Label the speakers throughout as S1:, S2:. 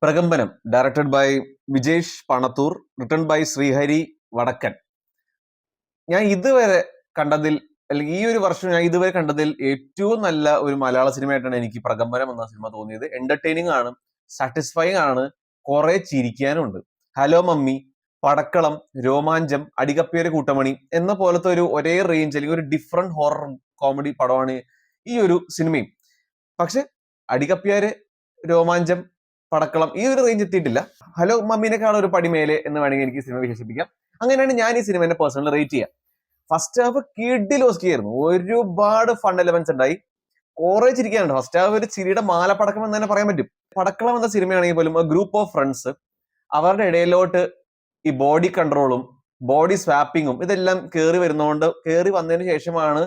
S1: പ്രകമ്പനം directed by Vijesh Panathur, written by Sreehari Vadakkan. ഞാൻ ഇതുവരെ കണ്ടതിൽ, അല്ലെങ്കിൽ ഈ ഒരു വർഷം ഞാൻ ഇതുവരെ കണ്ടതിൽ ഏറ്റവും നല്ല ഒരു മലയാള സിനിമയായിട്ടാണ് എനിക്ക് പ്രകമ്പനം എന്ന സിനിമ തോന്നിയത്. എന്റർടൈനിങ് ആണ്, സാറ്റിസ്ഫൈങ് ആണ്, കുറെ ചിരിക്കാനുണ്ട്. ഹലോ മമ്മി, പടക്കളം, രോമാഞ്ചം, അടികപ്പിയൊരു കൂട്ടമണി എന്ന പോലത്തെ ഒരു ഒരേ റേഞ്ച് അല്ലെങ്കിൽ ഒരു ഡിഫറെന്റ് ഹൊറർ കോമഡി പടമാണ് ഈ ഒരു സിനിമയും. പക്ഷെ അടികപ്പിയാര്, രോമാഞ്ചം, പടക്കളം ഈ ഒരു റേഞ്ച് എത്തിയിട്ടില്ല. ഹലോ മമ്മീനെക്കാൾ ഒരു പടി മേലെ എന്ന് വേണമെങ്കിൽ എനിക്ക് സിനിമ വിശേഷിപ്പിക്കാം. അങ്ങനെയാണ് ഞാൻ ഈ സിനിമ പേഴ്സണൽ റേറ്റ് ചെയ്യാം. ഫസ്റ്റ് ഹാഫ് കിഡിലോസ്കിയായിരുന്നു. ഒരുപാട് ഫൺ എലമെന്റ്സ് ഉണ്ടായി, കുറെ ചിരിക്കാനുണ്ട്. ഫസ്റ്റ് ഹാഫ് ഒരു ചിരിയുടെ മാലപ്പടക്കം എന്ന് തന്നെ പറയാൻ പറ്റും. പടക്കളം എന്ന സിനിമയാണെങ്കിൽ പോലും ഗ്രൂപ്പ് ഓഫ് ഫ്രണ്ട്സ്, അവരുടെ ഇടയിലോട്ട് ഈ ബോഡി കൺട്രോളും ബോഡി സ്വാപ്പിങ്ങും ഇതെല്ലാം കയറി വരുന്നതുകൊണ്ട്, കയറി വന്നതിന് ശേഷമാണ്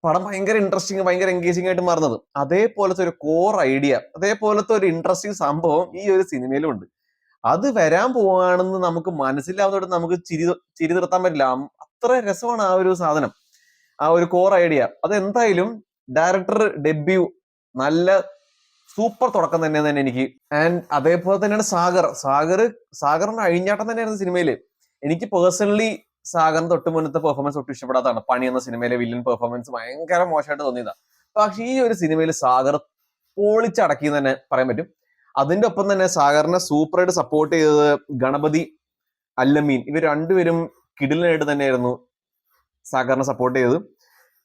S1: പടം ഭയങ്കര ഇൻട്രസ്റ്റിംഗ്, ഭയങ്കര എൻഗേജിംഗ് ആയിട്ട് മാറുന്നത്. അതേപോലത്തെ ഒരു കോർ ഐഡിയ, അതേപോലത്തെ ഒരു ഇൻട്രസ്റ്റിംഗ് സംഭവം ഈ ഒരു സിനിമയിലും ഉണ്ട്. അത് വരാൻ പോവാണെന്ന് നമുക്ക് മനസ്സിലാവുന്നതോടെ നമുക്ക് ചിരി നിർത്താൻ പറ്റില്ല. അത്ര രസമാണ് ആ ഒരു സാധനം, ആ ഒരു കോർ ഐഡിയ. അത് എന്തായാലും ഡയറക്ടർ ഡെബ്യൂ നല്ല സൂപ്പർ തുടക്കം തന്നെ എനിക്ക്. ആൻഡ് അതേപോലെ തന്നെയാണ് സാഗറിന്റെ അഴിഞ്ഞാട്ടം തന്നെയായിരുന്നു സിനിമയില്. എനിക്ക് പേഴ്സണലി സാഗറിന് തൊട്ട് മുന്നത്തെ പെർഫോമൻസ് ഒട്ടും ഇഷ്ടപ്പെടാത്തതാണ്. പണി എന്ന സിനിമയിലെ വില്ലൻ പെർഫോമൻസ് ഭയങ്കര മോശമായിട്ട് തോന്നിയതാണ്. പക്ഷെ ഈ ഒരു സിനിമയിൽ സാഗർ പൊളിച്ചടക്കി എന്ന് തന്നെ പറയാൻ പറ്റും. അതിന്റെ ഒപ്പം തന്നെ സാഗറിനെ സൂപ്പറായിട്ട് സപ്പോർട്ട് ചെയ്തത് ഗണപതി, അല്ലമീൻ, ഇവർ രണ്ടുപേരും കിടിലനായിട്ട് തന്നെയായിരുന്നു സാഗറിനെ സപ്പോർട്ട് ചെയ്തത്.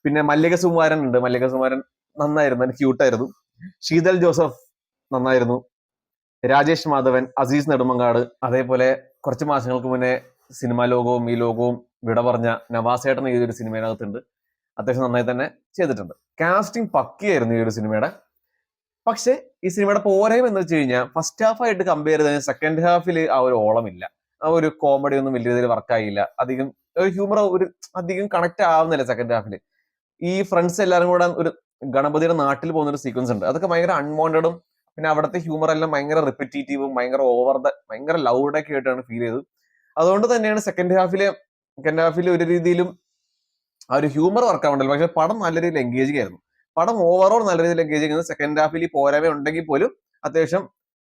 S1: പിന്നെ മല്ലിക സുകുമാരൻ ഉണ്ട്. മല്ലിക സുകുമാരൻ നന്നായിരുന്നു, എനിക്ക് ക്യൂട്ടായിരുന്നു. ശീതൽ ജോസഫ് നന്നായിരുന്നു. രാജേഷ് മാധവൻ, അസീസ് നെടുമങ്ങാട്, അതേപോലെ കുറച്ച് മാസങ്ങൾക്ക് മുന്നേ സിനിമാ ലോകവും ഈ ലോകവും വിട പറഞ്ഞ നവാസേട്ടൻ ഈ ഒരു സിനിമയിനകത്തുണ്ട്. അത്യാവശ്യം നന്നായി തന്നെ ചെയ്തിട്ടുണ്ട്. കാസ്റ്റിംഗ് പക്കിയായിരുന്നു ഈ ഒരു സിനിമയുടെ. പക്ഷെ ഈ സിനിമയുടെ പോരായ്മ എന്ന് വെച്ച് കഴിഞ്ഞാൽ ഫസ്റ്റ് ഹാഫ് ആയിട്ട് കമ്പയർ ചെയ്തതിന് സെക്കൻഡ് ഹാഫിൽ ആ ഒരു ഓളമില്ല. ആ ഒരു കോമഡി ഒന്നും വലിയ രീതിയിൽ വർക്കായില്ല. അധികം ഒരു ഹ്യൂമർ അധികം കണക്ട് ആവുന്നില്ല സെക്കൻഡ് ഹാഫിൽ. ഈ ഫ്രണ്ട്സ് എല്ലാവരും കൂടെ ഒരു ഗണപതിയുടെ നാട്ടിൽ പോകുന്ന ഒരു സീക്വൻസ് ഉണ്ട്. അതൊക്കെ ഭയങ്കര അൺവാണ്ടഡും, പിന്നെ അവിടുത്തെ ഹ്യൂമർ എല്ലാം ഭയങ്കര റിപ്പറ്റീറ്റീവും ഭയങ്കര ഭയങ്കര ലൗഡൊക്കെ ആയിട്ടാണ് ഫീൽ ചെയ്തത്. അതുകൊണ്ട് തന്നെയാണ് സെക്കൻഡ് ഹാഫിൽ ഒരു രീതിയിലും ആ ഒരു ഹ്യൂമർ വർക്ക് ആവണ്ടല്ലോ. പക്ഷെ പടം നല്ല രീതിയിൽ എൻഗേജിങ് ആയിരുന്നു. പടം ഓവറോൾ നല്ല രീതിയിൽ എൻഗേജിങ് ആയിരുന്നു. സെക്കൻഡ് ഹാഫിൽ പോരായ്മ ഉണ്ടെങ്കിൽ പോലും അത്യാവശ്യം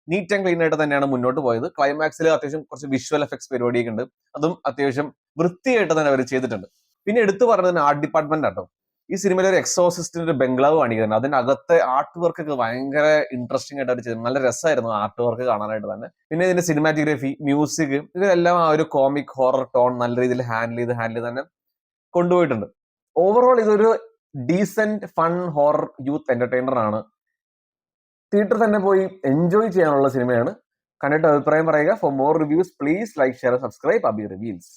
S1: നീറ്റ് ആൻഡ് ക്ലീൻ ആയിട്ട് തന്നെയാണ് മുന്നോട്ട് പോയത്. ക്ലൈമാക്സിൽ അത്യാവശ്യം കുറച്ച് വിഷ്വൽ എഫക്ട്സ് പരിപാടിയൊക്കെ ഉണ്ട്. അതും അത്യാവശ്യം വൃത്തിയായിട്ട് തന്നെ അവർ ചെയ്തിട്ടുണ്ട്. പിന്നെ എടുത്തു പറഞ്ഞത് ആർട്ട് ഡിപ്പാർട്ട്മെന്റ് ആട്ടോ. ഈ സിനിമയിൽ ഒരു എക്സോസിസ്റ്റിന്റെ ഒരു ബംഗ്ലാവ് കാണിക്കുന്നുണ്ട്. അതിനകത്തെ ആർട്ട് വർക്ക് ഒക്കെ ഭയങ്കര ഇൻട്രസ്റ്റിംഗ് ആയിട്ട് ചെയ്തു. നല്ല രസമായിരുന്നു ആർട്ട് വർക്ക് കാണാനായിട്ട് തന്നെ. പിന്നെ ഇതിന്റെ സിനിമാറ്റോഗ്രഫി, മ്യൂസിക്, ഇതെല്ലാം ആ ഒരു കോമിക് ഹൊറർ ടോൺ നല്ല രീതിയിൽ ഹാൻഡിൽ ചെയ്ത് തന്നെ കൊണ്ടുപോയിട്ടുണ്ട്. ഓവറോൾ ഇതൊരു decent fun horror youth entertainer ആണ്. തിയേറ്ററിൽ തന്നെ പോയി എൻജോയ് ചെയ്യാനുള്ള സിനിമയാണ്. കണ്ടിട്ട് അഭിപ്രായം പറയുക. For more reviews please like, share, subscribe Abi reviews.